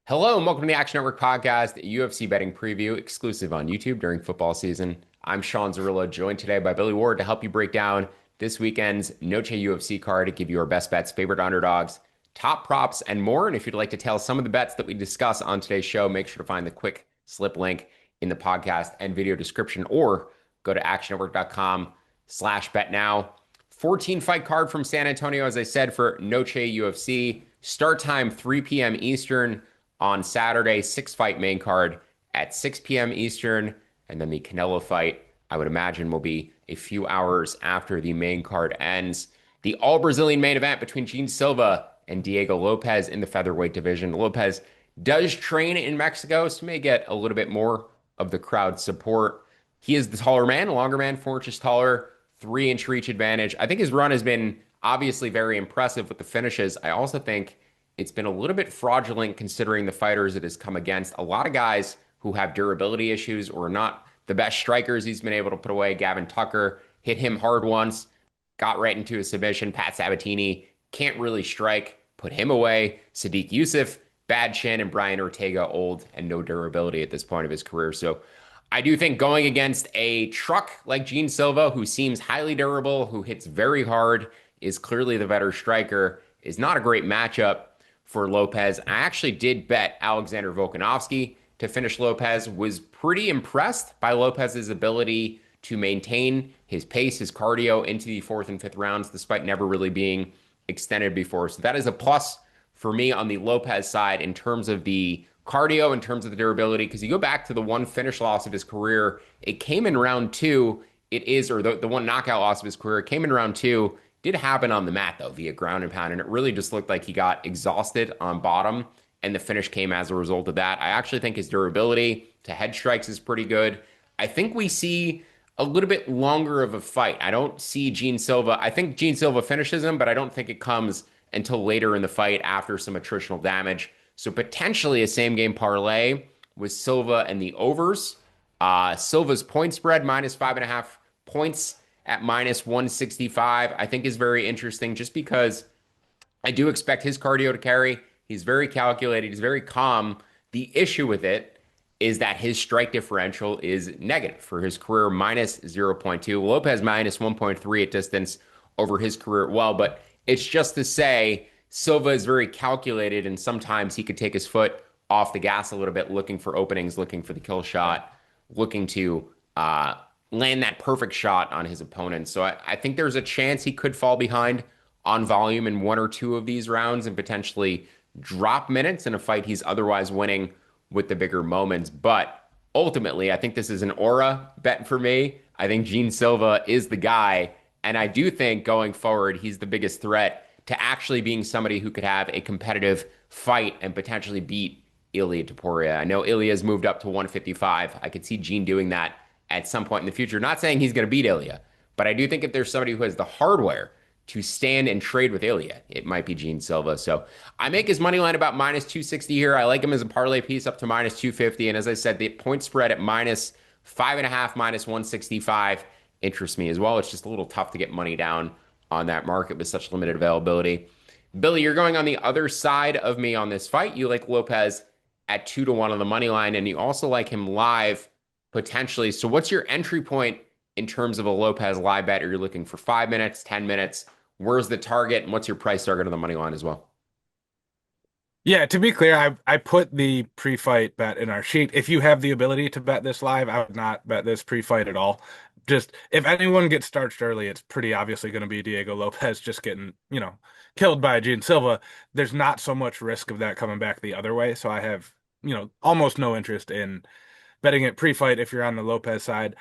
Hello and welcome to the Action Network podcast, a UFC betting preview exclusive on YouTube during football season. I'm Sean Zerillo, joined today by Billy Ward to help you break down this weekend's Noche UFC card, to give you our best bets, favorite underdogs, top props, and more. And if you'd like to tell some of the bets that we discuss on today's show, make sure to find the quick slip link in the podcast and video description, or go to actionnetwork.com/bet now. 14 fight card from San Antonio, as I said, for Noche UFC. Start time 3 p.m. Eastern on Saturday, 6 fight main card at 6 p.m. Eastern. And then the Canelo fight, I would imagine, will be a few hours after the main card ends. The all Brazilian main event between Jean Silva and Diego Lopes in the featherweight division. Lopes does train in Mexico, so may get a little bit more of the crowd support. He is the taller man, longer man, 4 inches taller, 3 inch reach advantage. I think his run has been obviously very impressive with the finishes. I also think it's been a little bit fraudulent considering the fighters it has come against. A lot of guys who have durability issues or not the best strikers he's been able to put away. Gavin Tucker hit him hard once, got right into a submission. Pat Sabatini can't really strike, put him away. Sadiq Youssef, bad chin, and Brian Ortega, old and no durability at this point of his career. So I do think going against a truck like Jean Silva, who seems highly durable, who hits very hard, is clearly the better striker, is not a great matchup for Lopes. I actually did bet Alexander Volkanovski to finish Lopes. Was pretty impressed by Lopes's ability to maintain his pace, his cardio into the fourth and fifth rounds, despite never really being extended before. So that is a plus for me on the Lopes side in terms of the cardio, in terms of the durability, because you go back to the one finish loss of his career, it came in round two. It is, or the one knockout loss of his career, it came in round two. Did happen on the mat, though, via ground and pound, and it really just looked like he got exhausted on bottom, and the finish came as a result of that. I actually think his durability to head strikes is pretty good. I think we see a little bit longer of a fight. I don't see Jean Silva. I think Jean Silva finishes him, but I don't think it comes until later in the fight after some attritional damage. So potentially a same game parlay with Silva and the overs. Silva's point spread -5.5 points at -165, I think is very interesting, just because I do expect his cardio to carry. He's very calculated. He's very calm. The issue with it is that his strike differential is negative for his career, -0.2. Lopes -1.3 at distance over his career. Well, but it's just to say Silva is very calculated, and sometimes he could take his foot off the gas a little bit, looking for openings, looking for the kill shot, looking to land that perfect shot on his opponent. So I think there's a chance he could fall behind on volume in one or two of these rounds and potentially drop minutes in a fight he's otherwise winning with the bigger moments. But ultimately, I think this is an aura bet for me. I think Jean Silva is the guy. And I do think going forward, he's the biggest threat to actually being somebody who could have a competitive fight and potentially beat Ilia Topuria. I know Ilia's moved up to 155. I could see Jean doing that at some point in the future. Not saying he's going to beat Ilia, but I do think if there's somebody who has the hardware to stand and trade with Ilia, it might be Jean Silva. So I make his money line about -260 here. I like him as a parlay piece up to -250. And as I said, the point spread at -5.5, -165 interests me as well. It's just a little tough to get money down on that market with such limited availability. Billy, you're going on the other side of me on this fight. You like Lopes at 2-1 on the money line, and you also like him live potentially. So what's your entry point in terms of a Lopes live bet? Are you looking for 5 minutes, 10 minutes? Where's the target, and what's your price target on the money line as well? Yeah, to be clear, I put the pre-fight bet in our sheet. If you have the ability to bet this live, I would not bet this pre-fight at all. Just if anyone gets starched early, it's pretty obviously going to be Diego Lopes just getting, killed by Gene Silva. There's not so much risk of that coming back the other way. So I have, almost no interest in betting it pre-fight if you're on the Lopes side.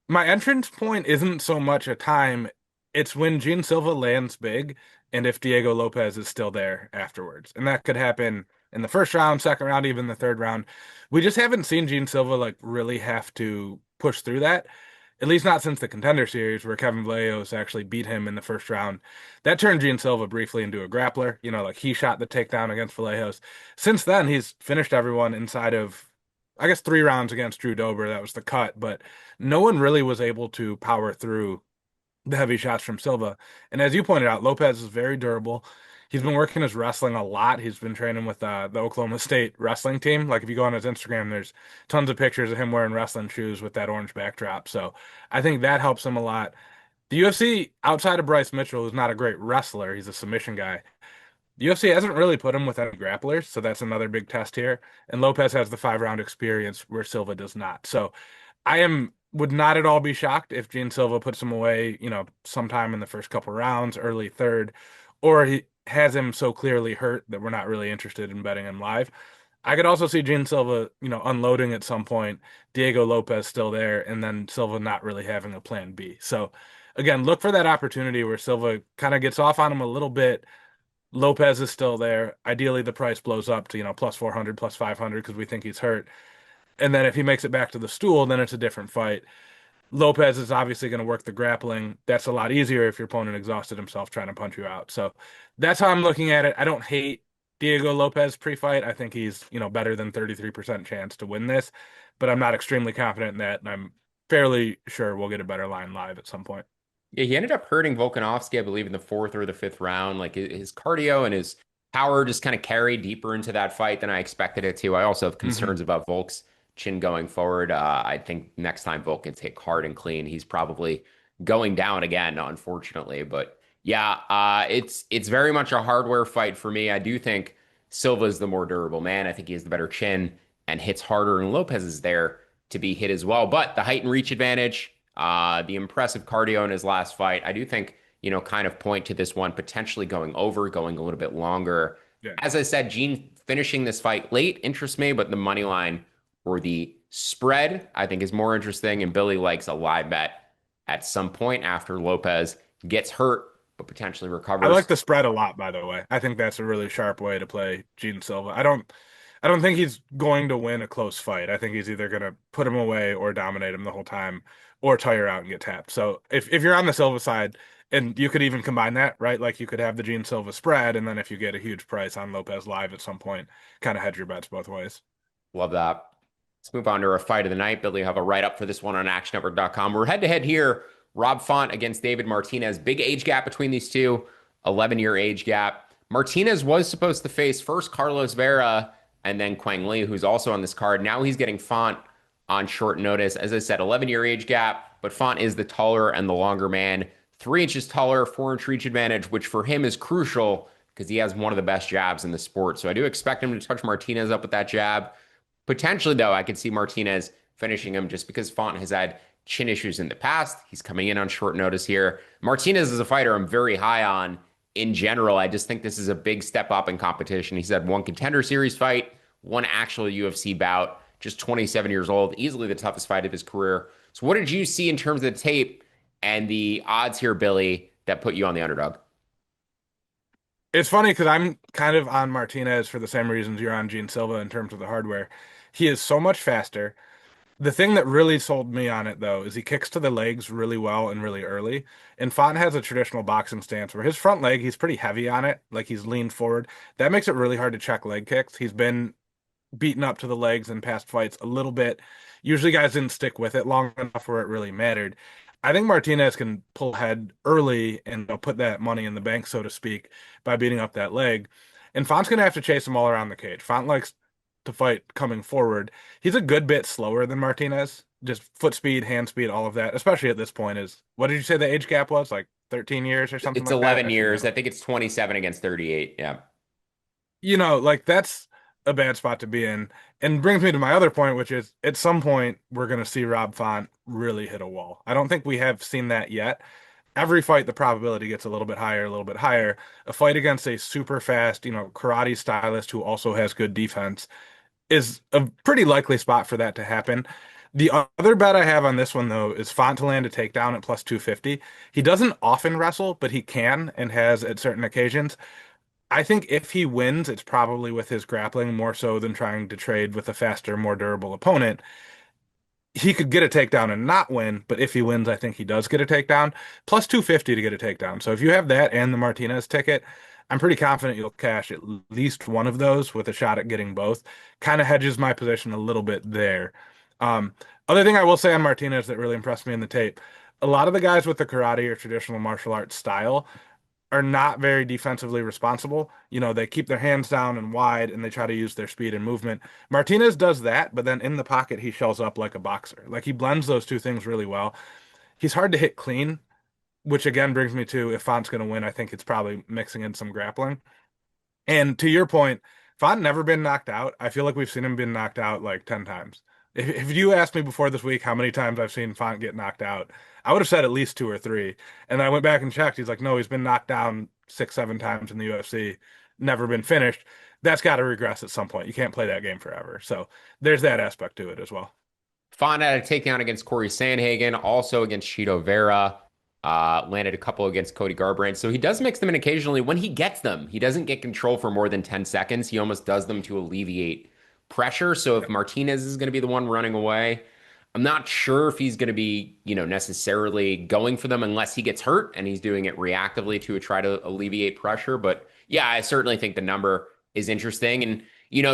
My entrance point isn't so much a time, it's when Gene Silva lands big and if Diego Lopes is still there afterwards. And that could happen in the first round, second round, even the third round. We just haven't seen Gene Silva like really have to push through that. At least not since the Contender Series, where Kevin Vallejos actually beat him in the first round. That turned Gene Silva briefly into a grappler. Like he shot the takedown against Vallejos. Since then, he's finished everyone inside of, I guess, 3 rounds against Drew Dober. That was the cut, but no one really was able to power through the heavy shots from Silva. And as you pointed out, Lopes is very durable. He's been working his wrestling a lot. He's been training with the Oklahoma State wrestling team. Like if you go on his Instagram, there's tons of pictures of him wearing wrestling shoes with that orange backdrop. So I think that helps him a lot. The UFC, outside of Bryce Mitchell, who's not a great wrestler, he's a submission guy. The UFC hasn't really put him with any grapplers, so that's another big test here. And Lopez has the 5 round experience where Silva does not. So I am would not at all be shocked if Jean Silva puts him away, sometime in the first couple rounds, early third, or he has him so clearly hurt that we're not really interested in betting him live. I could also see Jean Silva, unloading at some point, Diego Lopez still there, and then Silva not really having a plan B. So again, look for that opportunity where Silva kind of gets off on him a little bit. Lopez is still there. Ideally, the price blows up to, plus 400, plus 500 because we think he's hurt. And then if he makes it back to the stool, then it's a different fight. Lopez is obviously going to work the grappling. That's a lot easier if your opponent exhausted himself trying to punch you out. So that's how I'm looking at it. I don't hate Diego Lopez pre-fight. I think he's, better than 33% chance to win this, but I'm not extremely confident in that, and I'm fairly sure we'll get a better line live at some point. Yeah, he ended up hurting Volkanovski, I believe, in the fourth or the fifth round. Like his cardio and his power just kind of carried deeper into that fight than I expected it to. I also have Hmm. concerns about Volk's chin going forward. I think next time Volk gets hit hard and clean, he's probably going down again, unfortunately. But yeah, it's very much a hardware fight for me. I do think Silva's the more durable man. I think he has the better chin and hits harder, and Lopez is there to be hit as well. But the height and reach advantage, the impressive cardio in his last fight, I do think, kind of point to this one potentially going over, going a little bit longer. Yeah. As I said, Gene finishing this fight late interests me, but the money line or the spread, I think, is more interesting. And Billy likes a live bet at some point after Lopez gets hurt, but potentially I like recovers. the spread a lot, by the way. I think that's a really sharp way to play Gene Silva. I don't think he's going to win a close fight. I think he's either going to put him away or dominate him the whole time or tire out and get tapped. So if you're on the Silva side, and you could even combine that, right? Like you could have the Gene Silva spread, and then if you get a huge price on Lopez live at some point, kind of hedge your bets both ways. Love that. Let's move on to our fight of the night. Billy, you have a write up for this one on actionnetwork.com. We're head to head here. Rob Font against David Martinez. Big age gap between these two, 11-year age gap. Martinez was supposed to face first Carlos Vera and then Quang Lee, who's also on this card. Now he's getting Font on short notice. As I said, 11-year age gap, but Font is the taller and the longer man. 3 inches taller, 4-inch reach advantage, which for him is crucial because he has one of the best jabs in the sport. So I do expect him to touch Martinez up with that jab. Potentially, though, I could see Martinez finishing him just because Font has had chin issues in the past. He's coming in on short notice here. Martinez is a fighter I'm very high on in general. I just think this is a big step up in competition. He's had one contender series fight, one actual UFC bout, just 27 years old, easily the toughest fight of his career. So, what did you see in terms of the tape and the odds here, Billy, that put you on the underdog? It's funny because I'm kind of on Martinez for the same reasons you're on Gene Silva in terms of the hardware. He is so much faster. The thing that really sold me on it, though, is he kicks to the legs really well and really early. And Font has a traditional boxing stance where his front leg, he's pretty heavy on it, like he's leaned forward. That makes it really hard to check leg kicks. He's been beaten up to the legs in past fights a little bit. Usually guys didn't stick with it long enough where it really mattered. I think Martinez can pull ahead early and put that money in the bank, so to speak, by beating up that leg. And Font's going to have to chase him all around the cage. Font likes to fight coming forward. He's a good bit slower than Martinez. Just foot speed, hand speed, all of that, especially at this point is, what did you say the age gap was? Like 13 years or something It's like that? 11 I years. forget. I think it's 27 against 38. Yeah. Like that's a bad spot to be in. And brings me to my other point, which is at some point we're going to see Rob Font really hit a wall. I don't think we have seen that yet. Every fight, the probability gets a little bit higher, a little bit higher. A fight against a super fast, karate stylist who also has good defense is a pretty likely spot for that to happen. The other bet I have on this one, though, is Font to land a takedown at plus 250. He doesn't often wrestle, but he can and has at certain occasions. I think if he wins, it's probably with his grappling more so than trying to trade with a faster, more durable opponent. He could get a takedown and not win, but if he wins, I think he does get a takedown. Plus 250 to get a takedown. So if you have that and the Martinez ticket, I'm pretty confident you'll cash at least one of those with a shot at getting both. Kind of hedges my position a little bit there. Um, Other thing I will say on Martinez that really impressed me in the tape, a lot of the guys with the karate or traditional martial arts style are not very defensively responsible. They keep their hands down and wide and they try to use their speed and movement. Martinez does that, but then in the pocket, he shells up like a boxer. Like he blends those two things really well. He's hard to hit clean, which again brings me to if Font's going to win, I think it's probably mixing in some grappling. And to your point, Font never been knocked out. I feel like we've seen him been knocked out like 10 times. If you asked me before this week how many times I've seen Font get knocked out, I would have said at least two or three. And I went back and checked. He's like, no, he's been knocked down 6, 7 times in the UFC, never been finished. That's got to regress at some point. You can't play that game forever. So there's that aspect to it as well. Font had a takedown against Corey Sandhagen, also against Chito Vera. Landed a couple against Cody Garbrandt. So he does mix them in occasionally. When he gets them, he doesn't get control for more than 10 seconds. He almost does them to alleviate pressure. So if Martinez is going to be the one running away, I'm not sure if he's going to be, necessarily going for them unless he gets hurt and he's doing it reactively to try to alleviate pressure. But yeah, I certainly think the number is interesting and,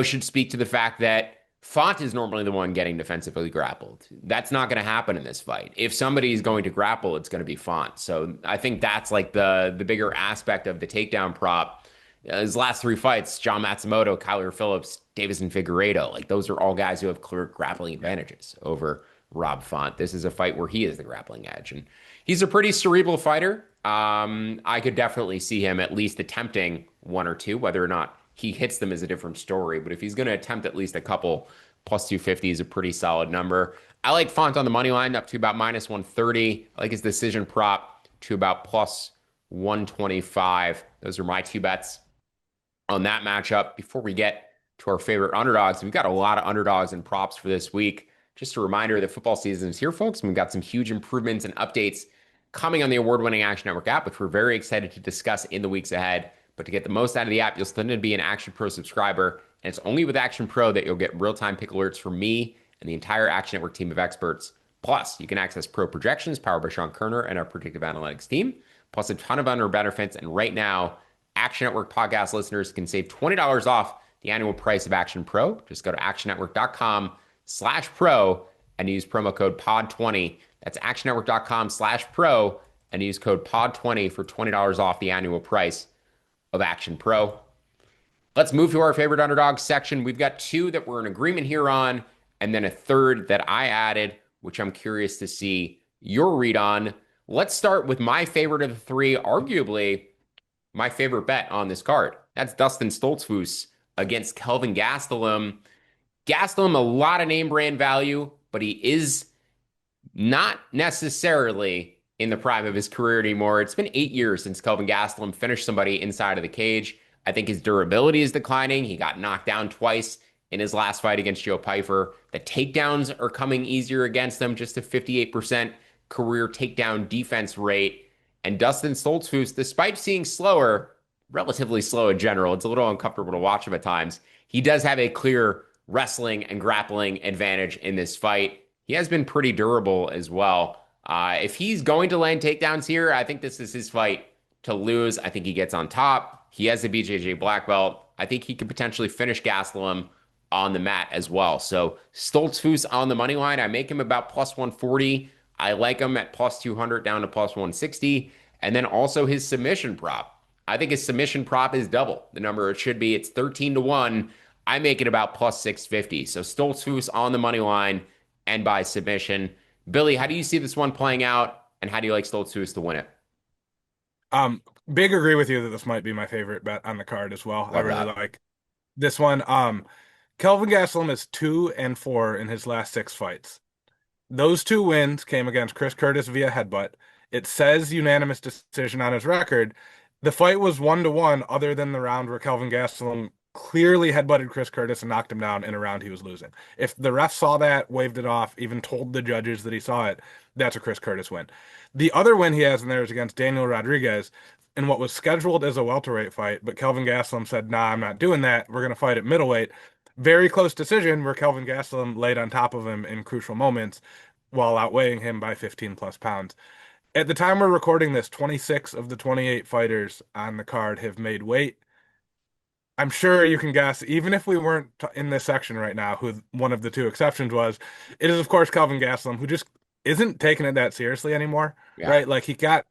should speak to the fact that Font is normally the one getting defensively grappled. That's not going to happen in this fight. If somebody is going to grapple, it's going to be Font. So I think that's like the bigger aspect of the takedown prop. His last three fights, John Matsumoto, Kyler Phillips, Davison Figueiredo, like those are all guys who have clear grappling advantages over Rob Font. This is a fight where he is the grappling edge, and he's a pretty cerebral fighter. I could definitely see him at least attempting one or two. Whether or not he hits them is a different story. But if he's going to attempt at least a couple, plus 250 is a pretty solid number. I like Font on the money line up to about minus 130. I like his decision prop to about plus 125. Those are my two bets on that matchup. Before we get to our favorite underdogs, we've got a lot of underdogs and props for this week. Just a reminder that football season is here, folks. And we've got some huge improvements and updates coming on the award-winning Action Network app, which we're very excited to discuss in the weeks ahead. But to get the most out of the app, you'll still need to be an Action Pro subscriber. And it's only with Action Pro that you'll get real-time pick alerts from me and the entire Action Network team of experts. Plus, you can access pro projections powered by Sean Kerner and our predictive analytics team, plus a ton of other benefits. And right now, Action Network podcast listeners can save $20 off the annual price of Action Pro. Just go to actionnetwork.com/pro and use promo code POD20. That's actionnetwork.com/pro and use code POD20 for $20 off the annual price of Action Pro. Let's move to our favorite underdog section. We've got two that we're in agreement here on, and then a third that I added, which I'm curious to see your read on. Let's start with my favorite of the three, arguably my favorite bet on this card. That's Dustin Stoltzfus against Kelvin Gastelum. Gastelum, a lot of name brand value, but he is not necessarily in the prime of his career anymore. It's been 8 years since Kelvin Gastelum finished somebody inside of the cage. I think his durability is declining. He got knocked down twice in his last fight against Joe Pyfer. The takedowns are coming easier against him, just a 58% career takedown defense rate. And Dustin Stoltzfus, despite seeing slower, relatively slow in general, it's a little uncomfortable to watch him at times. He does have a clear wrestling and grappling advantage in this fight. He has been pretty durable as well. If he's going to land takedowns here, I think this is his fight to lose. I think he gets on top. He has a BJJ black belt. I think he could potentially finish Gastelum on the mat as well. So Stoltzfus on the money line, I make him about plus 140. I like him at plus 200 down to plus 160. And then also his submission prop. I think his submission prop is double the number it should be. It's 13-1. I make it about plus 650. So Stoltzfus on the money line and by submission. Billy, how do you see this one playing out? And how do you like Stoltzfus to win it? Big agree with you that this might be my favorite bet on the card as well. I Love really that. like this one. Kelvin Gastelum is 2-4 in his last 6 fights. Those 2 wins came against Chris Curtis via headbutt. It says unanimous decision on his record. The fight was 1-1, other than the round where Kelvin Gastelum clearly headbutted Chris Curtis and knocked him down in a round he was losing. If the ref saw that, waved it off, even told the judges that he saw it, that's a Chris Curtis win. The other win he has in there is against Daniel Rodriguez in what was scheduled as a welterweight fight, but Kelvin Gastelum said, nah, I'm not doing that. We're going to fight at middleweight. Very close decision where Kelvin Gastelum laid on top of him in crucial moments while outweighing him by 15 plus pounds. At the time we're recording this, 26 of the 28 fighters on the card have made weight. I'm sure you can guess, even if we weren't in this section right now, who one of the two exceptions was, it is, of course, Kelvin Gastelum, who just isn't taking it that seriously anymore, Yeah. right? Like he got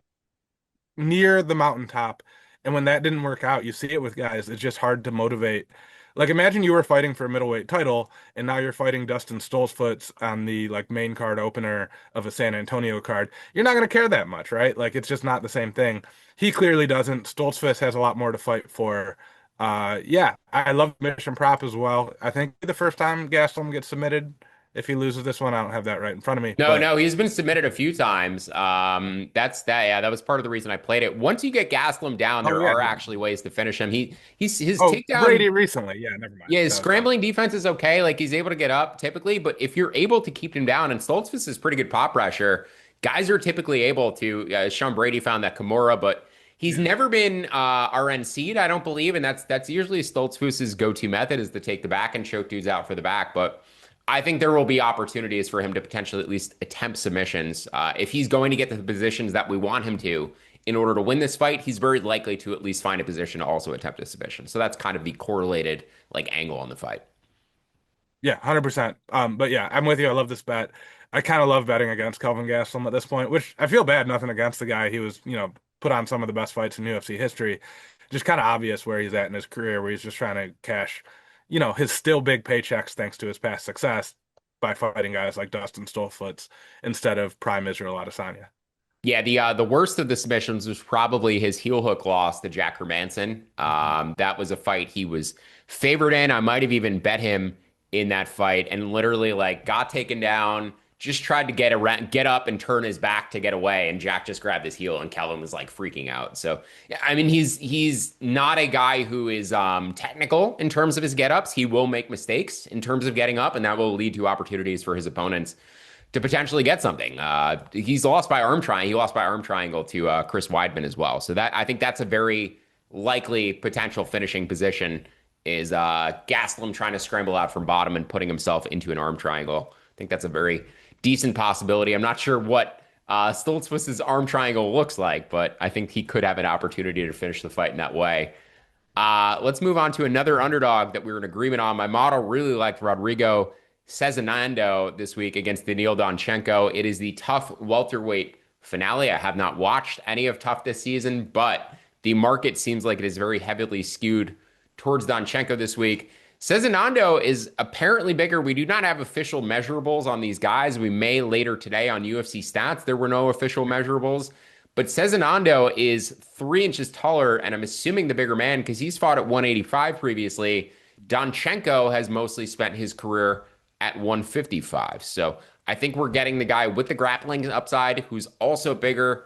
near the mountaintop. And when that didn't work out, you see it with guys, it's just hard to motivate. Like imagine you were fighting for a middleweight title and now you're fighting Dustin Stoltzfus on the like main card opener of a San Antonio card. You're not going to care that much, right? Like it's just not the same thing. He clearly doesn't. Stoltzfus has a lot more to fight for. Yeah, I love Mission Prop as well. I think the first time Gastelum gets submitted, if he loses this one, I don't have that right in front of me, No, but no, he's been submitted a few times. That's that. Yeah, that was part of the reason I played it. Once you get Gaslam down, oh there yeah, are actually ways to finish him. He's his oh takedown. Brady recently, yeah, never mind. Yeah, his That was dumb. scrambling defense is okay. Like he's able to get up typically, but if you're able to keep him down, and Stoltzfus is pretty good pop pressure, guys are typically able to. Sean Brady found that Kimura, but he's Yeah. never been RNC'd, I don't believe, and that's usually Stoltzfus's go-to method is to take the back and choke dudes out for the back. But I think there will be opportunities for him to potentially at least attempt submissions. If he's going to get to the positions that we want him to in order to win this fight, he's very likely to at least find a position to also attempt a submission. So that's kind of the correlated like angle on the fight. Yeah, 100%. But yeah, I'm with you. I love this bet. I kind of love betting against Kelvin Gastelum at this point, which I feel bad, nothing against the guy. He was, put on some of the best fights in UFC history. Just kind of obvious where he's at in his career, where he's just trying to cash, his still big paychecks thanks to his past success by fighting guys like Dustin Stoltzfus instead of Prime Israel Adesanya. Yeah, the worst of the submissions was probably his heel hook loss to Jack Hermanson. Mhm. That was a fight he was favored in. I might have even bet him in that fight, and literally like got taken down. Just tried to get around, get up and turn his back to get away, and Jack just grabbed his heel, and Kelvin was like freaking out. So yeah, I mean he's not a guy who is technical in terms of his get ups. He will make mistakes in terms of getting up, and that will lead to opportunities for his opponents to potentially get something. He's lost by arm triangle. He lost by arm triangle to Chris Weidman as well. So that I think that's a very likely potential finishing position is Gastelum trying to scramble out from bottom and putting himself into an arm triangle. I think that's a very decent possibility. I'm not sure what Stoltzfus's arm triangle looks like, but I think he could have an opportunity to finish the fight in that way. Let's move on to another underdog that we were in agreement on. My model really liked Rodrigo Cezinando this week against Daniil Donchenko. It is the tough welterweight finale. I have not watched any of tough this season, but the market seems like it is very heavily skewed towards Donchenko this week. Cezinando is apparently bigger. We do not have official measurables on these guys. We may later today on UFC stats. There were no official measurables. But Cezinando is 3 inches taller, and I'm assuming the bigger man because he's fought at 185 previously. Donchenko has mostly spent his career at 155. So I think we're getting the guy with the grappling upside who's also bigger.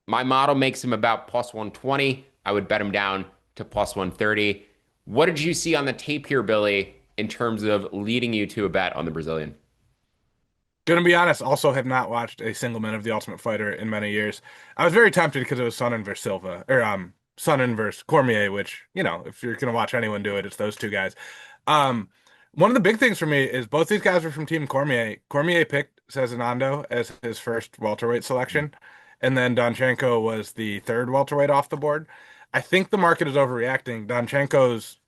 My model makes him about plus 120. I would bet him down to plus 130. What did you see on the tape here, Billy, in terms of leading you to a bet on the Brazilian? Gonna be honest, also have not watched a single minute of The Ultimate Fighter in many years. I was very tempted because it was Sonnen versus Silva, or Sonnen versus Cormier, which, if you're gonna watch anyone do it, it's those two guys. Um, One of the big things for me is both these guys were from Team Cormier. Cormier picked Cezinando as his first welterweight selection, and then Donchenko was the third welterweight off the board. I think the market is overreacting. Donchenko's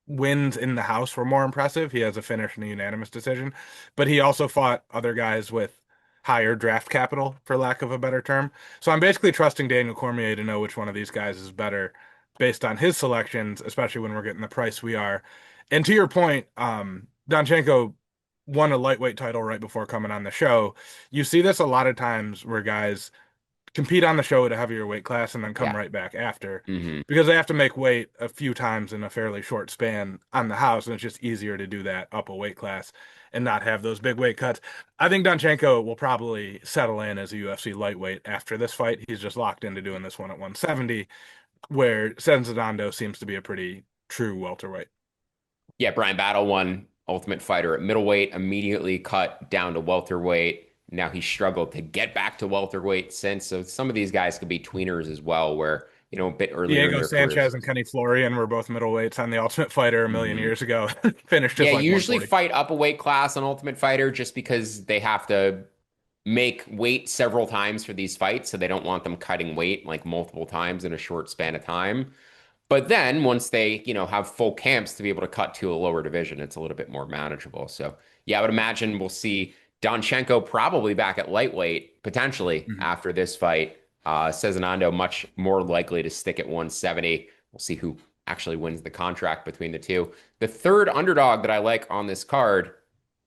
wins in the house were more impressive. He has a finish in a unanimous decision, but he also fought other guys with higher draft capital, for lack of a better term. So I'm basically trusting Daniel Cormier to know which one of these guys is better based on his selections, especially when we're getting the price we are. And to your point, Donchenko won a lightweight title right before coming on the show. You see this a lot of times where guys compete on the show at a heavier weight class and then come Yeah. right back after Hmm. because they have to make weight a few times in a fairly short span on the house, and it's just easier to do that up a weight class and not have those big weight cuts. I think Donchenko will probably settle in as a UFC lightweight after this fight. He's just locked into doing this one at 170, where Senzadando seems to be a pretty true welterweight. Yeah, Brian Battle won Ultimate Fighter at middleweight, immediately cut down to welterweight. Now he struggled to get back to welterweight since. So some of these guys could be tweeners as well, where, a bit earlier in Diego their Sanchez careers. and Kenny Florian were both middleweights on the Ultimate Fighter a million Mhm. years ago. Finished Yeah, just like usually 140. fight up a weight class on Ultimate Fighter just because they have to make weight several times for these fights. So they don't want them cutting weight like multiple times in a short span of time. But then once they, have full camps to be able to cut to a lower division, it's a little bit more manageable. So yeah, I would imagine we'll see Donchenko probably back at lightweight potentially Mhm. after this fight. Cezinando much more likely to stick at 170. We'll see who actually wins the contract between the two. The third underdog that I like on this card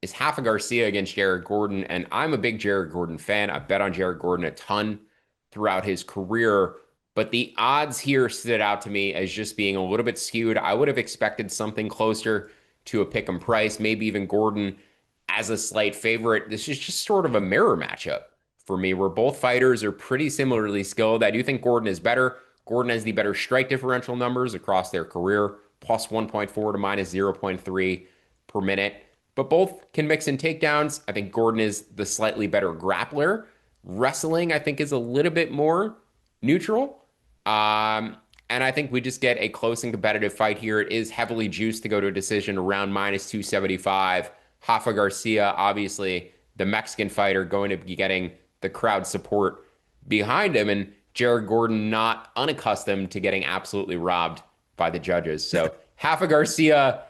is Rafa Garcia against Jared Gordon, and I'm a big Jared Gordon fan. I bet on Jared Gordon a ton throughout his career, but the odds here stood out to me as just being a little bit skewed. I would have expected something closer to a pick 'em price, maybe even Gordon as a slight favorite. This is just sort of a mirror matchup for me, where both fighters are pretty similarly skilled. I do think Gordon is better. Gordon has the better strike differential numbers across their career, plus 1.4 to minus 0.3 per minute. But both can mix in takedowns. I think Gordon is the slightly better grappler. Wrestling, I think, is a little bit more neutral. And I think we just get a close and competitive fight here. It is heavily juiced to go to a decision around minus 275. Rafa Garcia, obviously, the Mexican fighter, going to be getting the crowd support behind him. And Jared Gordon, not unaccustomed to getting absolutely robbed by the judges. So Rafa Garcia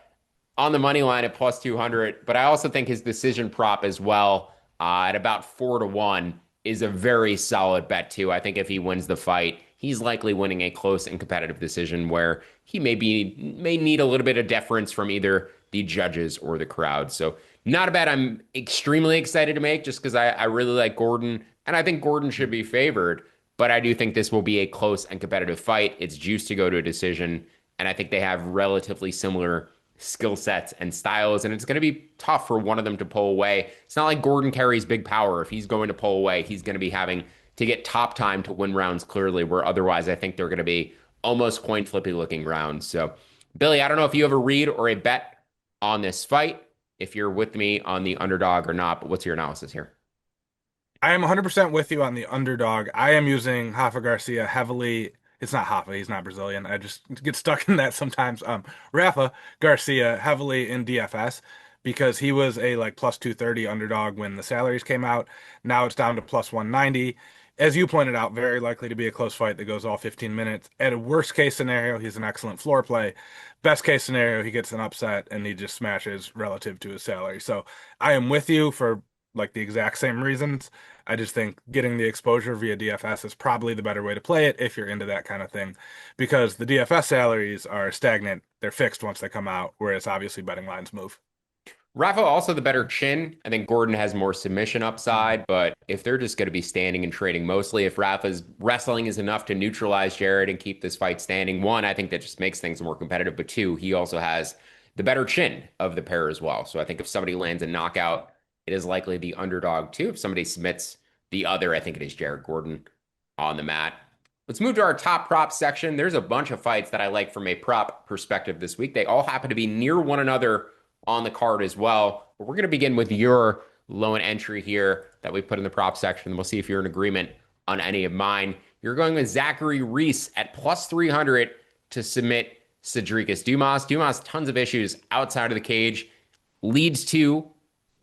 on the money line at plus 200. But I also think his decision prop as well at about 4 to 1 is a very solid bet too. I think if he wins the fight, he's likely winning a close and competitive decision where he may need a little bit of deference from either the judges or the crowd. So not a bet I'm extremely excited to make just because I really like Gordon and I think Gordon should be favored. But I do think this will be a close and competitive fight. It's juiced to go to a decision. And I think they have relatively similar skill sets and styles. And it's going to be tough for one of them to pull away. It's not like Gordon carries big power. If he's going to pull away, he's going to be having to get top time to win rounds clearly, where otherwise I think they're going to be almost coin flippy looking rounds. So, Billy, I don't know if you have a read or a bet on this fight, if you're with me on the underdog or not, but what's your analysis here? I am 100% with you on the underdog. I am using Rafa Garcia heavily. It's not Rafa, he's not Brazilian. I just get stuck in that sometimes. Rafa Garcia heavily in DFS because he was a like plus 230 underdog when the salaries came out. Now it's down to plus 190. As you pointed out, very likely to be a close fight that goes all 15 minutes. At a worst case scenario, he's an excellent floor play. Best case scenario, he gets an upset and he just smashes relative to his salary. So I am with you for like the exact same reasons. I just think getting the exposure via DFS is probably the better way to play it if you're into that kind of thing, because the DFS salaries are stagnant. They're fixed once they come out, whereas obviously betting lines move. Rafa also the better chin. I think Gordon has more submission upside, but if they're just going to be standing and trading mostly, if Rafa's wrestling is enough to neutralize Jared and keep this fight standing, one, I think that just makes things more competitive. But two, he also has the better chin of the pair as well. So I think if somebody lands a knockout, it is likely the underdog too. If somebody submits the other, I think it is Jared Gordon on the mat. Let's move to our top prop section. There's a bunch of fights that I like from a prop perspective this week. They all happen to be near one another on the card as well. But we're going to begin with your low and entry here that we put in the prop section. We'll see if you're in agreement on any of mine. You're going with Zachary Reese at plus 300 to submit Cedricus Dumas. Dumas, tons of issues outside of the cage, leads to,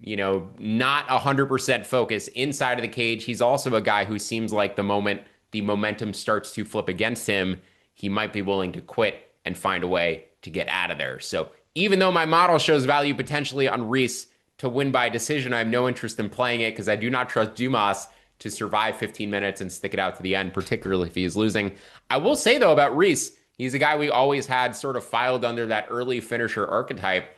not 100% focus inside of the cage. He's also a guy who seems like the moment the momentum starts to flip against him, he might be willing to quit and find a way to get out of there. So even though my model shows value potentially on Reese to win by decision, I have no interest in playing it because I do not trust Dumas to survive 15 minutes and stick it out to the end, particularly if he is losing. I will say, though, about Reese, he's a guy we always had sort of filed under that early finisher archetype.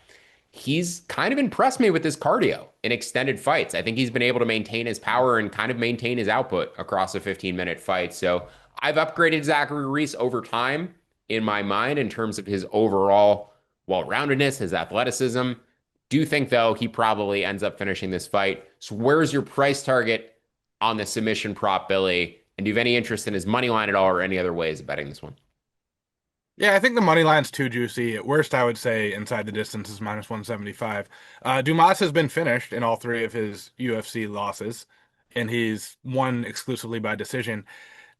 He's kind of impressed me with his cardio in extended fights. I think he's been able to maintain his power and kind of maintain his output across a 15-minute fight. So I've upgraded Zachary Reese over time in my mind in terms of his overall well-roundedness, his athleticism. Do think, though, he probably ends up finishing this fight. So where's your price target on the submission prop, Billy? And do you have any interest in his money line at all or any other ways of betting this one? Yeah, I think the money line's too juicy. At worst, I would say inside the distance is minus 175. Dumas has been finished in all three of his UFC losses, and he's won exclusively by decision.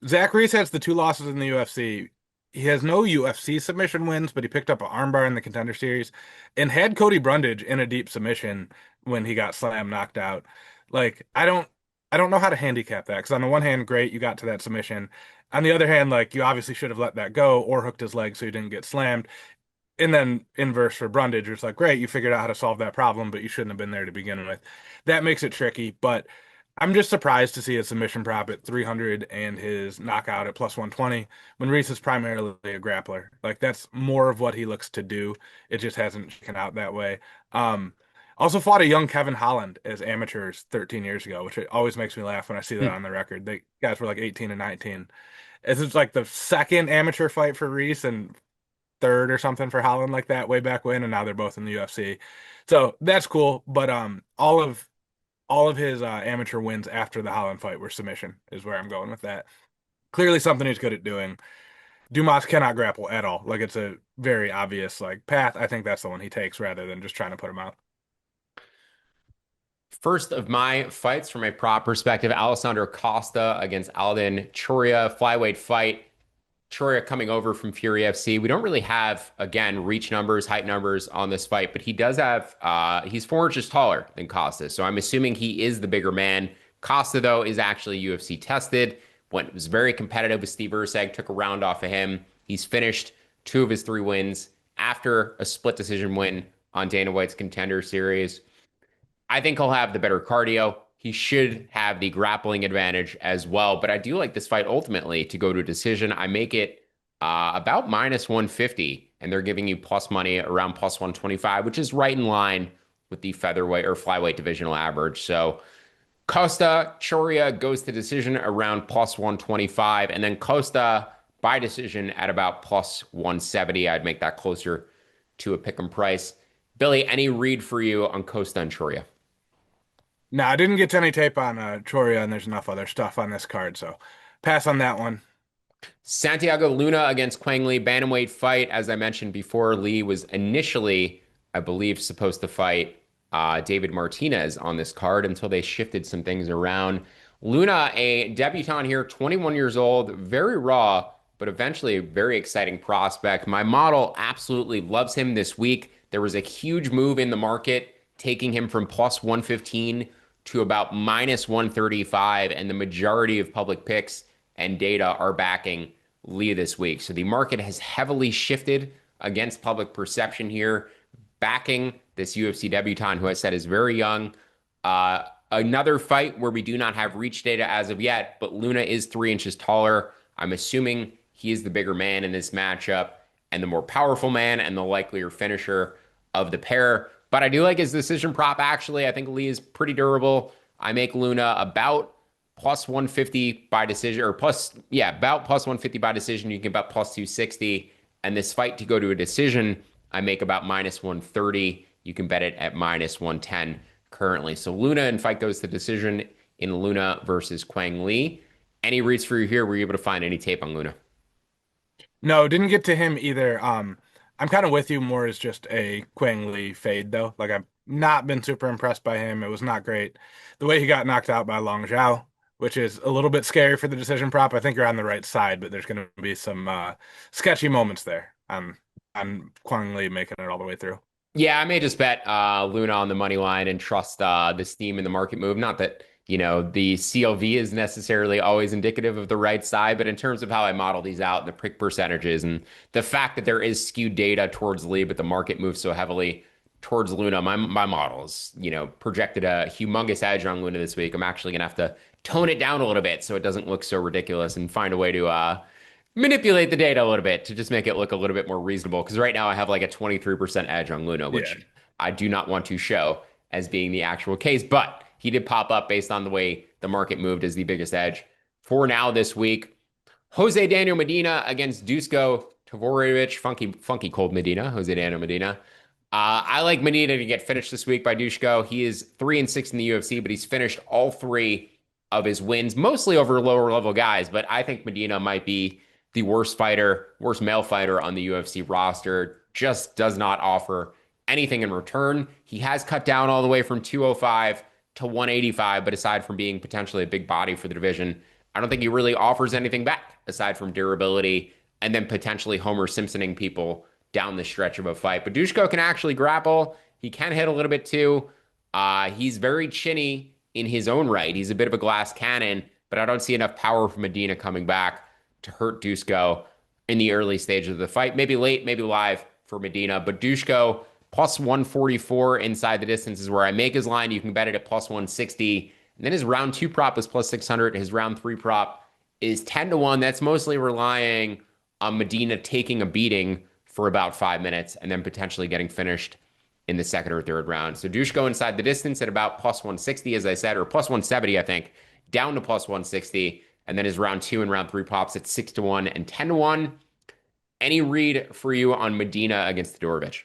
Zach Reese has the two losses in the UFC. He has no UFC submission wins, but he picked up an armbar in the Contender Series and had Cody Brundage in a deep submission when he got slam knocked out. Like, I don't know how to handicap that because on the one hand, great, you got to that submission. On the other hand, like you obviously should have let that go or hooked his leg so he didn't get slammed. And then inverse for Brundage, it's like, great, you figured out how to solve that problem, but you shouldn't have been there to begin with. That makes it tricky, but I'm just surprised to see his submission prop at 300 and his knockout at plus 120 when Reese is primarily a grappler. Like that's more of what he looks to do. It just hasn't shaken out that way. Um, Also fought a young Kevin Holland as amateurs 13 years ago, which always makes me laugh when I see that Hmm. on the record. They guys were like 18 and 19. This is like the second amateur fight for Reese and third or something for Holland like that way back when, and now they're both in the UFC. So that's cool. But all of his amateur wins after the Holland fight were submission, is where I'm going with that. Clearly something he's good at doing. Dumas cannot grapple at all. Like it's a very obvious like path. I think that's the one he takes rather than just trying to put him out. First of my fights from a prop perspective, Alessandro Costa against Alden Churia, flyweight fight. Troya coming over from Fury FC. We don't really have, again, reach numbers, height numbers on this fight, but he does have, he's 4 inches taller than Costa. So I'm assuming he is the bigger man. Costa, though, is actually UFC tested. Was very competitive with Steve Erceg, took a round off of him. He's finished 2 of his 3 wins after a split decision win on Dana White's Contender Series. I think he'll have the better cardio. He should have the grappling advantage as well. But I do like this fight ultimately to go to a decision. I make it about minus 150, and they're giving you plus money around plus 125, which is right in line with the featherweight or flyweight divisional average. So Costa Choria goes to decision around plus 125, and then Costa by decision at about plus 170. I'd make that closer to a pick 'em price. Billy, any read for you on Costa and Choria? No, I didn't get to any tape on Choria, and there's enough other stuff on this card, so pass on that one. Santiago Luna against Quang Lee, bantamweight fight. As I mentioned before, Lee was initially, I believe, supposed to fight David Martinez on this card until they shifted some things around. Luna, a debutant here, 21 years old, very raw, but eventually a very exciting prospect. My model absolutely loves him this week. There was a huge move in the market, taking him from plus 115 to about minus 135, and the majority of public picks and data are backing Lee this week. So the market has heavily shifted against public perception here, backing this UFC debutant who I said is very young. Another fight where we do not have reach data as of yet, but Luna is 3 inches taller. I'm assuming he is the bigger man in this matchup and the more powerful man and the likelier finisher of the pair. But I do like his decision prop, actually. I think Lee is pretty durable. I make Luna about plus 150 by decision, or plus, yeah, about plus 150 by decision. You can bet plus 260. And this fight to go to a decision, I make about minus 130. You can bet it at minus 110 currently. So Luna and fight goes to decision in Luna versus Quang Lee. Any reads for you here? Were you able to find any tape on Luna? No, didn't get to him either. I'm kind of with you more as just a Quang Lee fade though. Like I've not been super impressed by him. It was not great. The way he got knocked out by Long Zhao, which is a little bit scary for the decision prop. I think you're on the right side, but there's going to be some sketchy moments there on Quang Lee making it all the way through. Yeah, I may just bet Luna on the money line and trust the steam in the market move. Not that, the CLV is necessarily always indicative of the right side, but in terms of how I model these out and the pick percentages and the fact that there is skewed data towards Lee, but the market moves so heavily towards Luna, my models, projected a humongous edge on Luna this week. I'm actually gonna have to tone it down a little bit so it doesn't look so ridiculous and find a way to manipulate the data a little bit to just make it look a little bit more reasonable. Because right now I have like a 23% edge on Luna, Yeah. which I do not want to show as being the actual case. But he did pop up based on the way the market moved as the biggest edge for now this week. Jose Daniel Medina against Dusko Tavorovich. Funky cold Medina. Jose Daniel Medina. I like Medina to get finished this week by Dushko. He is 3-6 in the UFC, but he's finished all 3 of his wins, mostly over lower level guys. But I think Medina might be the worst male fighter on the UFC roster. Just does not offer anything in return. He has cut down all the way from 205 to 185, but aside from being potentially a big body for the division, I don't think he really offers anything back aside from durability and then potentially Homer Simpsoning people down the stretch of a fight. But Dushko can actually grapple. He can hit a little bit too. He's very chinny in his own right. He's a bit of a glass cannon, but I don't see enough power from Medina coming back to hurt Dusko in the early stages of the fight. Maybe late, maybe live for Medina, but Dushko plus 144 inside the distance is where I make his line. You can bet it at plus 160. And then his round two prop is plus 600. His round three prop is 10 to 1. That's mostly relying on Medina taking a beating for about 5 minutes and then potentially getting finished in the second or third round. So Dushko inside the distance at about plus 160, as I said, or plus 170, I think, down to plus 160. And then his round two and round three pops at 6 to 1 and 10 to 1. Any read for you on Medina against Todorovic?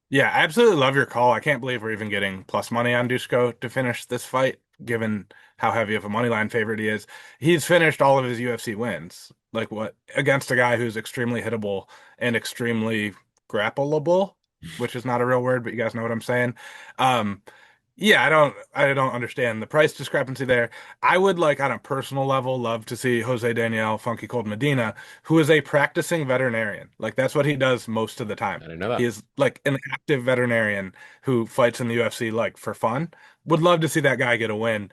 Yeah, I absolutely love your call. I can't believe we're even getting plus money on Dushko to finish this fight, given how heavy of a money line favorite he is. He's finished all of his UFC wins, like what against a guy who's extremely hittable and extremely grappleable, which is not a real word, but you guys know what I'm saying. Um, yeah, I don't understand the price discrepancy there. I would like on a personal level love to see Jose Daniel Funky Cold Medina, who is a practicing veterinarian. Like that's what he does most of the time. I didn't know He that. is like an active veterinarian who fights in the UFC like for fun. Would love to see that guy get a win.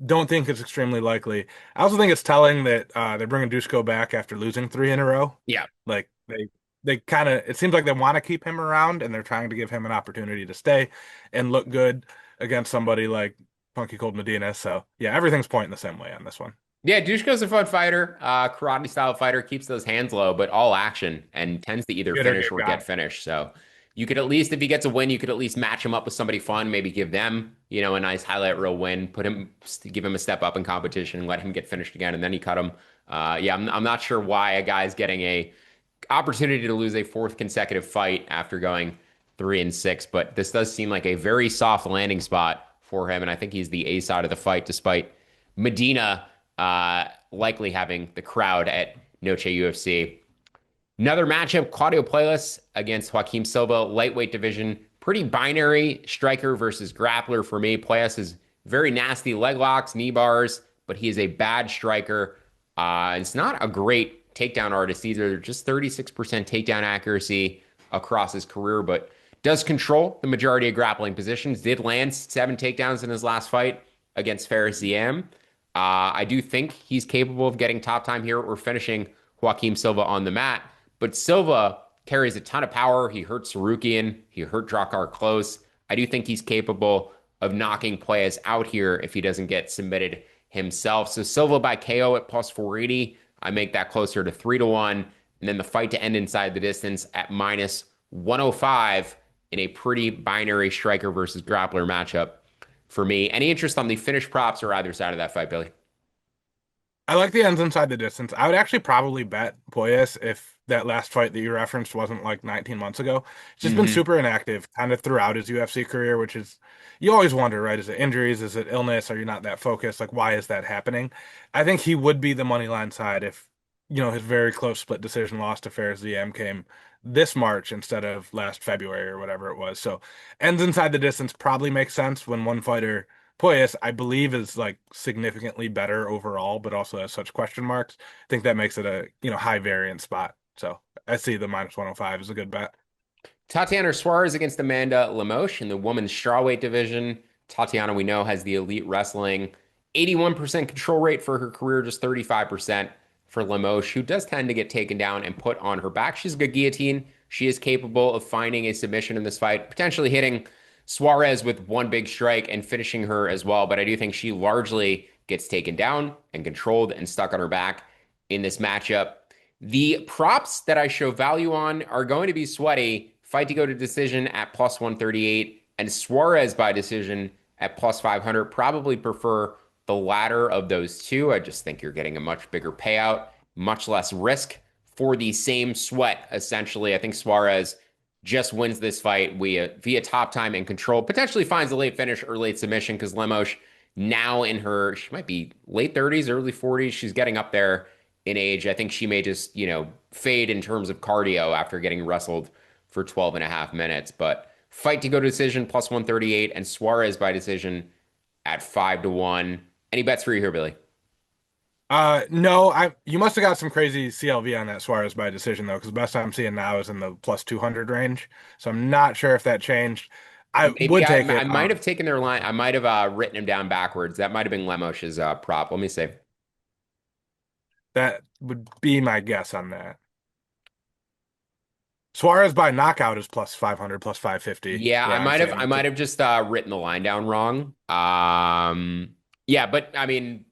Don't think it's extremely likely. I also think it's telling that they're bringing Dusko back after losing three in a row. Yeah. Like they kind of it seems like they want to keep him around and they're trying to give him an opportunity to stay and look good against somebody like Funky Cold Medina. So yeah, everything's pointing the same way on this one. Yeah, Dushko's a fun fighter, karate style fighter, keeps those hands low, but all action and tends to either Get or finish get or get got. finished. So you could at least, if he gets a win, you could at least match him up with somebody fun, maybe give them, a nice highlight reel win, give him a step up in competition, let him get finished again, and then he cut him. Yeah, I'm not sure why a guy's getting a opportunity to lose a fourth consecutive fight after going 3-6, but this does seem like a very soft landing spot for him, and I think he's the A side of the fight, despite Medina likely having the crowd at Noche UFC. Another matchup, Claudio Puelles against Joaquim Silva, lightweight division. Pretty binary striker versus grappler for me. Puelles is very nasty leg locks, knee bars, but he is a bad striker. It's not a great takedown artist either. Just 36% takedown accuracy across his career, but does control the majority of grappling positions. Did land 7 takedowns in his last fight against Faris Ziam. I do think he's capable of getting top time here or finishing Joaquim Silva on the mat. But Silva carries a ton of power. He hurt Sarukian. He hurt Drakkar Close. I do think he's capable of knocking Puelles out here if he doesn't get submitted himself. So Silva by KO at plus 480. I make that closer to 3 to 1. And then the fight to end inside the distance at minus 105 in a pretty binary striker versus grappler matchup for me. Any interest on the finish props or either side of that fight, Billy? I like the ends inside the distance. I would actually probably bet Poyas if that last fight that you referenced wasn't like 19 months ago. He's just been Mm-hmm. super inactive kind of throughout his UFC career, which is, you always wonder, right? Is it injuries? Is it illness? Are you not that focused? Like, why is that happening? I think he would be the money line side if, his very close split decision loss to Fares ZM came this March instead of last February or whatever it was. So ends inside the distance probably makes sense when one fighter Poyas, I believe, is like significantly better overall, but also has such question marks. I think that makes it a high variance spot. So I see the minus 105 is a good bet. Tatiana Suarez against Amanda Lemos in the women's strawweight division. Tatiana, we know, has the elite wrestling. 81% control rate for her career, just 35% for Lemos, who does tend to get taken down and put on her back. She's a good guillotine. She is capable of finding a submission in this fight, potentially hitting Suarez with one big strike and finishing her as well. But I do think she largely gets taken down and controlled and stuck on her back in this matchup. The props that I show value on are going to be sweaty. Fight to go to decision at plus 138 and Suarez by decision at plus 500. Probably prefer the latter of those two. I just think you're getting a much bigger payout, much less risk for the same sweat, essentially. I think Suarez just wins this fight via top time and control, potentially finds a late finish or late submission because Lemos now in her, she might be late 30s, early 40s. She's getting up there in age. I think she may just, fade in terms of cardio after getting wrestled for 12 and a half minutes. But fight to go to decision plus 138 and Suarez by decision at 5 to 1. Any bets for you here, Billy? No, I you must have got some crazy CLV on that Suarez by decision though, because the best I'm seeing now is in the plus 200 range. So I'm not sure if that changed. I Maybe would I, take I it. might have taken their line. I might have written him down backwards. That might have been Lemos's prop. Let me see. That would be my guess on that. Suarez by knockout is plus 500, plus 550. Yeah, Yeah, I'm I seeing. might have just written the line down wrong. Yeah, but I mean,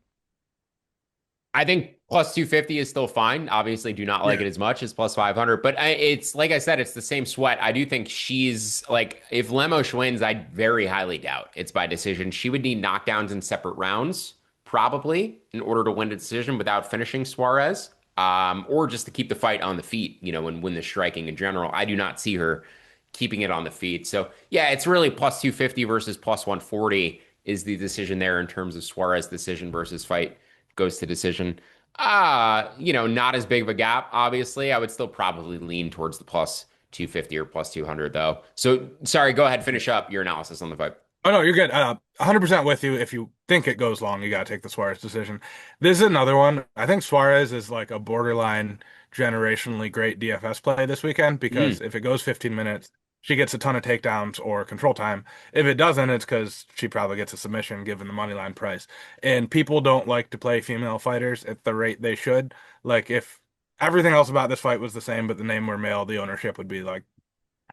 I think plus 250 is still fine. Obviously, do not like Yeah. it as much as plus 500, but it's like I said, it's the same sweat. I do think she's like, if Lemos wins, I very highly doubt it's by decision. She would need knockdowns in separate rounds, probably, in order to win the decision without finishing Suarez, or just to keep the fight on the feet, and win the striking in general. I do not see her keeping it on the feet. So, yeah, it's really plus 250 versus plus 140 is the decision there in terms of Suarez decision versus fight goes to decision. Not as big of a gap, obviously. I would still probably lean towards the plus 250 or plus 200, though. So, sorry, go ahead, finish up your analysis on the fight. Oh no, you're good. 100% with you. If you think it goes long, you got to take the Suarez decision. This is another one. I think Suarez is like a borderline generationally great DFS play this weekend because Mm, if it goes 15 minutes, she gets a ton of takedowns or control time. If it doesn't, it's because she probably gets a submission given the money line price. And people don't like to play female fighters at the rate they should. Like if everything else about this fight was the same, but the name were male, the ownership would be like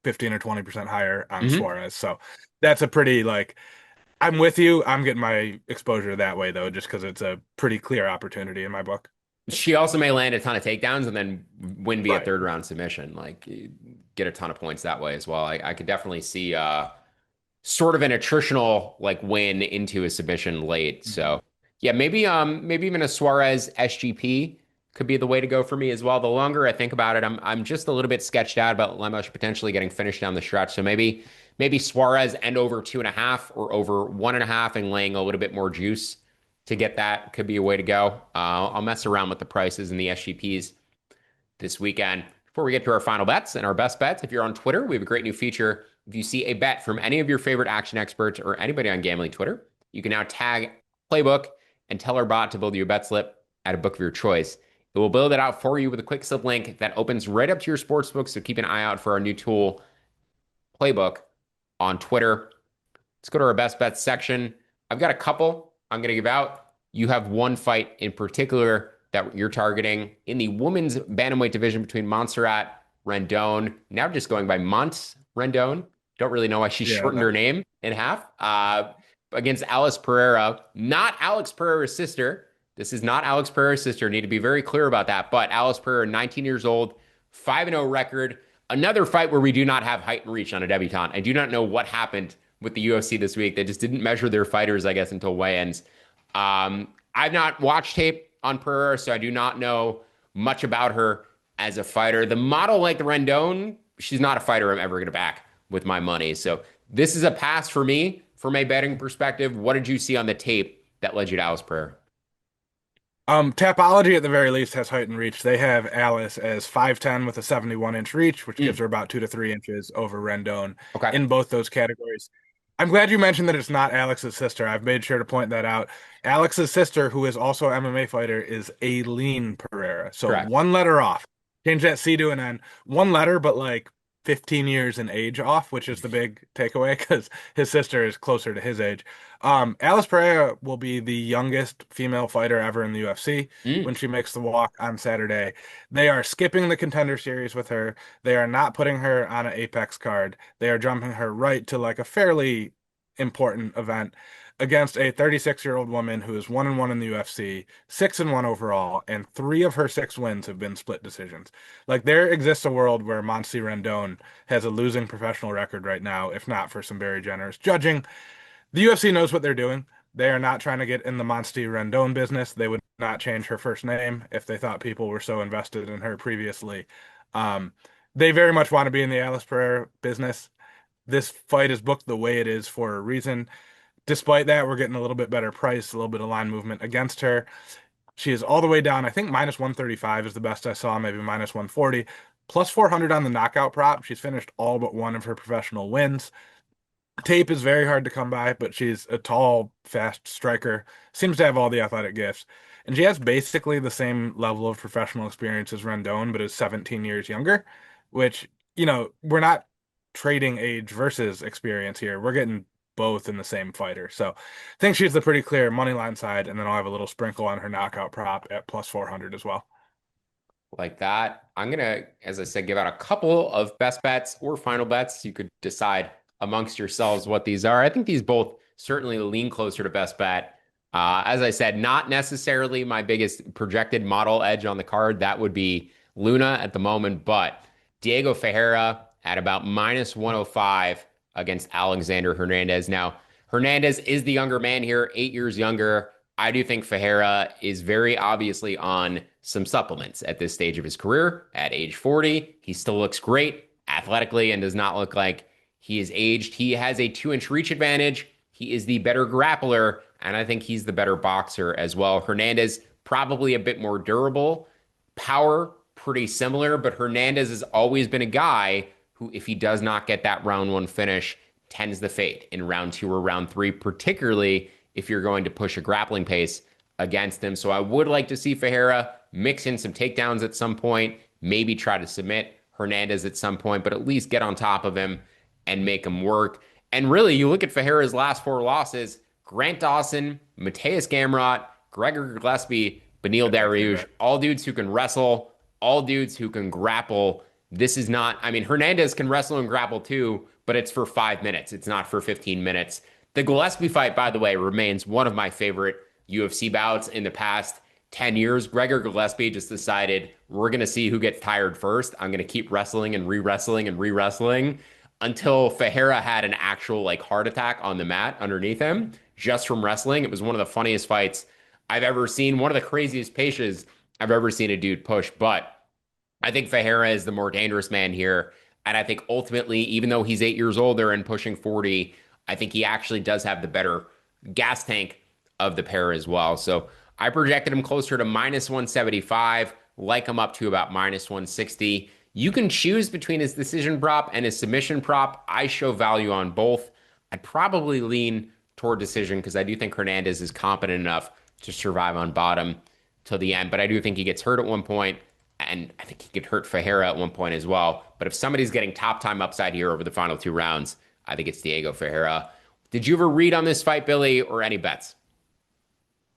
15 or 20% higher on hmm Suarez. So that's a pretty like I'm with you. I'm getting my exposure that way though, just because it's a pretty clear opportunity in my book. She also may land a ton of takedowns and then win via Right. third round submission, like get a ton of points that way as well. I could definitely see sort of an attritional like win into a submission late. Mhm. So yeah, maybe even a Suarez SGP could be the way to go for me as well. The longer I think about it, I'm just a little bit sketched out about Lemos potentially getting finished down the stretch. So maybe Suarez and over 2.5 or over 1.5 and laying a little bit more juice to get that could be a way to go. I'll mess around with the prices and the SGPs this weekend. Before we get to our final bets and our best bets, if you're on Twitter, we have a great new feature. If you see a bet from any of your favorite action experts or anybody on gambling Twitter, you can now tag Playbook and tell our bot to build you a bet slip at a book of your choice. It will build it out for you with a quick slip link that opens right up to your sportsbook. So keep an eye out for our new tool, Playbook, on Twitter. Let's go to our best bets section. I've got a couple I'm going to give out. You have one fight in particular that you're targeting in the women's bantamweight division between Montserrat Rendon, now just going by Mont Rendon. Don't really know why she Yeah, shortened her name in half. Against Alice Pereira, not Alex Pereira's sister. This is not Alex Pereira's sister. Need to be very clear about that. But Alice Pereira, 19 years old, 5-0 record. Another fight where we do not have height and reach on a debutante. I do not know what happened with the UFC this week. They just didn't measure their fighters, I guess, until weigh-ins. I've not watched tape on Pereira, so I do not know much about her as a fighter. The model like the Rendon, she's not a fighter I'm ever going to back with my money. So this is a pass for me from a betting perspective. What did you see on the tape that led you to Alice Pereira? Tapology at the very least has height and reach. They have Alice as 5'10 with a 71-inch reach, which gives Mm, her about 2 to 3 inches over Rendon okay. in both those categories. I'm glad you mentioned that it's not Alex's sister. I've made sure to point that out. Alex's sister, who is also an MMA fighter, is Aileen Pereira. So Correct. one letter off. Change that C to an N. One letter, but like 15 years in age off, which is the big takeaway because his sister is closer to his age. Alice Pereira will be the youngest female fighter ever in the UFC when Mm, she makes the walk on Saturday. They are skipping the contender series with her. They are not putting her on an Apex card. They are jumping her right to like a fairly important event against a 36-year-old woman who is 1-1 in the UFC, 6-1 overall, and 3 of her 6 wins have been split decisions. Like there exists a world where Monsi Rendon has a losing professional record right now, if not for some very generous judging. The UFC knows what they're doing. They are not trying to get in the Monty Rendon business. They would not change her first name if they thought people were so invested in her previously. Um, they very much want to be in the Alice Pereira business. This fight is booked the way it is for a reason. Despite that, we're getting a little bit better price, a little bit of line movement against her. She is all the way down. I think minus 135 is the best I saw, maybe minus 140. Plus 400 on the knockout prop. She's finished all but one of her professional wins. Tape is very hard to come by, but she's a tall, fast striker, seems to have all the athletic gifts. And she has basically the same level of professional experience as Rendon, but is 17 years younger, which, we're not trading age versus experience here. We're getting both in the same fighter. So I think she's the pretty clear money line side, and then I'll have a little sprinkle on her knockout prop at plus 400 as well. like that. I'm gonna, as I said, give out a couple of best bets or final bets. You could decide amongst yourselves what these are. I think these both certainly lean closer to best bet. As I said, not necessarily my biggest projected model edge on the card. That would be Luna at the moment, but Diego Ferreira at about minus 105 against Alexander Hernandez. Now, Hernandez is the younger man here, 8 years younger. I do think Ferreira is very obviously on some supplements at this stage of his career. At age 40, he still looks great athletically and does not look like he is aged. He has a 2 inch reach advantage. He is the better grappler, and I think he's the better boxer as well. Hernandez, probably a bit more durable. Power, pretty similar, but Hernandez has always been a guy who, if he does not get that round 1 finish, tends to fade in round 2 or round 3, particularly if you're going to push a grappling pace against him. So I would like to see Ferreira mix in some takedowns at some point, maybe try to submit Hernandez at some point, but at least get on top of him and make him work. And really, you look at Ferreira's last 4 losses: Grant Dawson, Mateus Gamrot, Gregor Gillespie, Beneil Dariush, all dudes who can wrestle, all dudes who can grapple. This is not, I mean, Hernandez can wrestle and grapple too, but it's for 5 minutes. It's not for 15 minutes. The Gillespie fight, by the way, remains one of my favorite UFC bouts in the past 10 years. Gregor Gillespie just decided, we're going to see who gets tired first. I'm going to keep wrestling and re-wrestling and re-wrestling until Ferreira had an actual like heart attack on the mat underneath him just from wrestling. It was one of the funniest fights I've ever seen, one of the craziest paces I've ever seen a dude push. But I think Ferreira is the more dangerous man here. And I think ultimately, even though he's 8 years older and pushing 40, I think he actually does have the better gas tank of the pair as well. So I projected him closer to minus 175, like him up to about minus 160. You can choose between his decision prop and his submission prop. I show value on both. I'd probably lean toward decision because I do think Hernandez is competent enough to survive on bottom till the end. But I do think he gets hurt at one point, and I think he could hurt Ferreira at one point as well. But if somebody's getting top time upside here over the final 2 rounds, I think it's Diego Ferreira. Did you ever read on this fight, Billy, or any bets?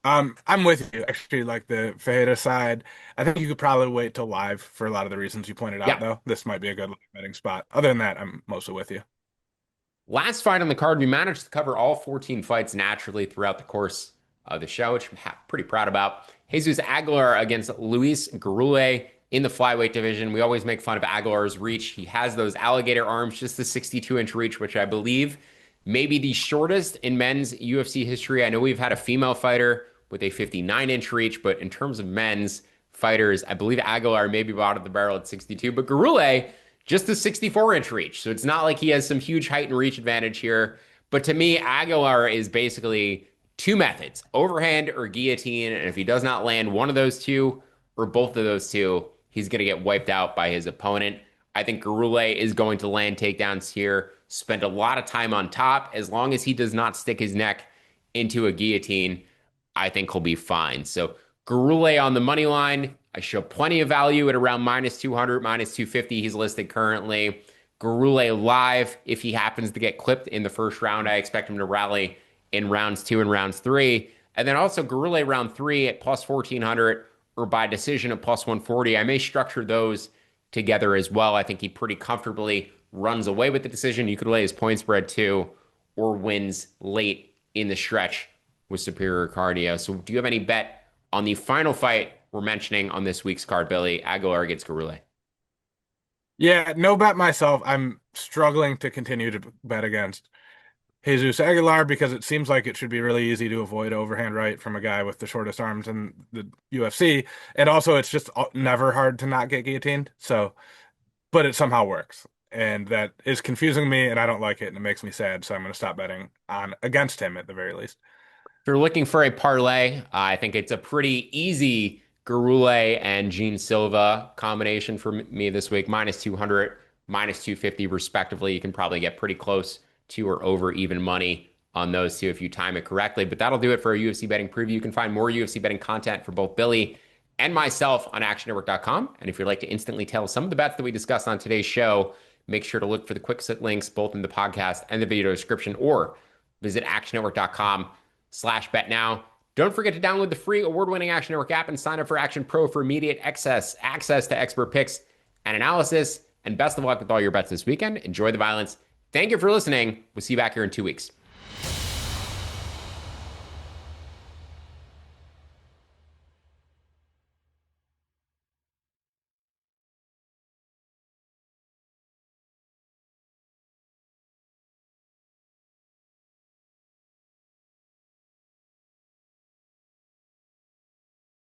I'm with you. Actually, like the Fajita side, I think you could probably wait till live for a lot of the reasons you pointed out, Yeah. though. This might be a good live betting spot. Other than that, I'm mostly with you. Last fight on the card, we managed to cover all 14 fights naturally throughout the course of the show, which I'm pretty proud about. Jesus Aguilar against Luis Garule in the flyweight division. We always make fun of Aguilar's reach. He has those alligator arms, just the 62-inch reach, which I believe may be the shortest in men's UFC history. I know we've had a female fighter with a 59-inch reach, but in terms of men's fighters, I believe Aguilar maybe bottom of the barrel at 62, but Garule just a 64-inch reach. So it's not like he has some huge height and reach advantage here. But to me, Aguilar is basically two methods: overhand or guillotine. And if he does not land one of those two or both of those two, he's going to get wiped out by his opponent. I think Garule is going to land takedowns here, spend a lot of time on top. As long as he does not stick his neck into a guillotine, I think he'll be fine. So Garule on the money line. I show plenty of value at around minus 200, minus 250. He's listed currently. Garule live. If he happens to get clipped in the first round, I expect him to rally in rounds 2 and rounds 3. And then also Garule round 3 at plus 1400 or by decision at plus 140. I may structure those together as well. I think he pretty comfortably runs away with the decision. You could lay his point spread too, or wins late in the stretch with superior cardio. So do you have any bet on the final fight we're mentioning on this week's card, Billy? Aguilar against Garule. Yeah, no bet myself. I'm struggling to continue to bet against Jesus Aguilar because it seems like it should be really easy to avoid overhand right from a guy with the shortest arms in the UFC. And also, it's just never hard to not get guillotined. So, but it somehow works. And that is confusing me, and I don't like it, and it makes me sad. So I'm going to stop betting on against him at the very least. If you're looking for a parlay, I think it's a pretty easy Garule and Jean Silva combination for me this week. Minus 200, minus 250 respectively. You can probably get pretty close to or over even money on those two if you time it correctly. But that'll do it for a UFC betting preview. You can find more UFC betting content for both Billy and myself on actionnetwork.com. And if you'd like to instantly tell some of the bets that we discussed on today's show, make sure to look for the quick sit links both in the podcast and the video description, or visit actionnetwork.com/bet now Don't forget to download the free award-winning Action Network app and sign up for Action Pro for immediate access to expert picks and analysis. And best of luck with all your bets this weekend. Enjoy the violence. Thank you for listening. We'll see you back here in 2 weeks.